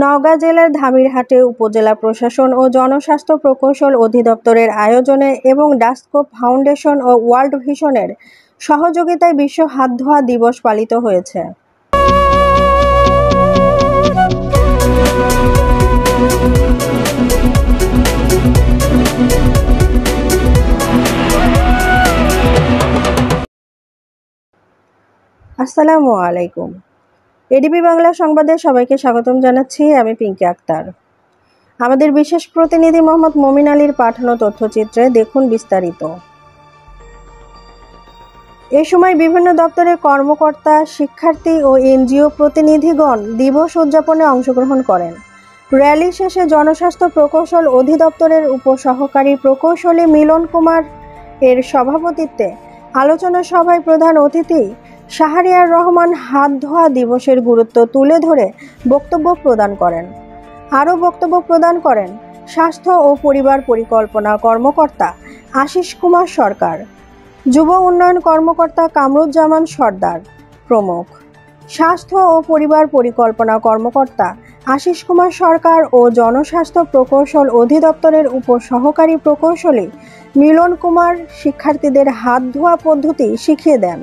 নওগাঁ জেলার ধামিরহাটে উপজেলা প্রশাসন ও জনস্বাস্থ্য প্রকৌশল অধিদপ্তরের আয়োজনে এবং ডাস্কো ফাউন্ডেশন ও ওয়ার্ল্ড ভিশনের সহযোগিতায় বিশ্ব হাত ধোয়া দিবস পালিত হয়েছে। আসসালামু আলাইকুম। এডিবি বাংলা সংবাদে সবাইকে স্বাগতম জানাচ্ছি। আমি পিঙ্কি আক্তার। আমাদের বিশেষ প্রতিনিধি মোহাম্মদ মমিন আলীর পাঠানো তথ্যচিত্রে দেখুন বিস্তারিত। এ সময় বিভিন্ন দপ্তরের কর্মকর্তা, শিক্ষার্থী ও এনজিও প্রতিনিধিগণ দিবস উদযাপনে অংশগ্রহণ করেন। র্যালি শেষে জনস্বাস্থ্য প্রকৌশল অধিদপ্তরের উপসহকারী প্রকৌশলী মিলন কুমার এর সভাপতিত্বে আলোচনা সভায় প্রধান অতিথি শাহরিয়ার রহমান হাত ধোয়া দিবসের গুরুত্ব তুলে ধরে বক্তব্য প্রদান করেন। আরও বক্তব্য প্রদান করেন স্বাস্থ্য ও পরিবার পরিকল্পনা কর্মকর্তা আশিস কুমার সরকার, যুব উন্নয়ন কর্মকর্তা কামরুজ্জামান সর্দার প্রমুখ। স্বাস্থ্য ও পরিবার পরিকল্পনা কর্মকর্তা আশিস কুমার সরকার ও জনস্বাস্থ্য প্রকৌশল অধিদপ্তরের উপসহকারী প্রকৌশলী মিলন কুমার শিক্ষার্থীদের হাত ধোয়া পদ্ধতি শিখিয়ে দেন।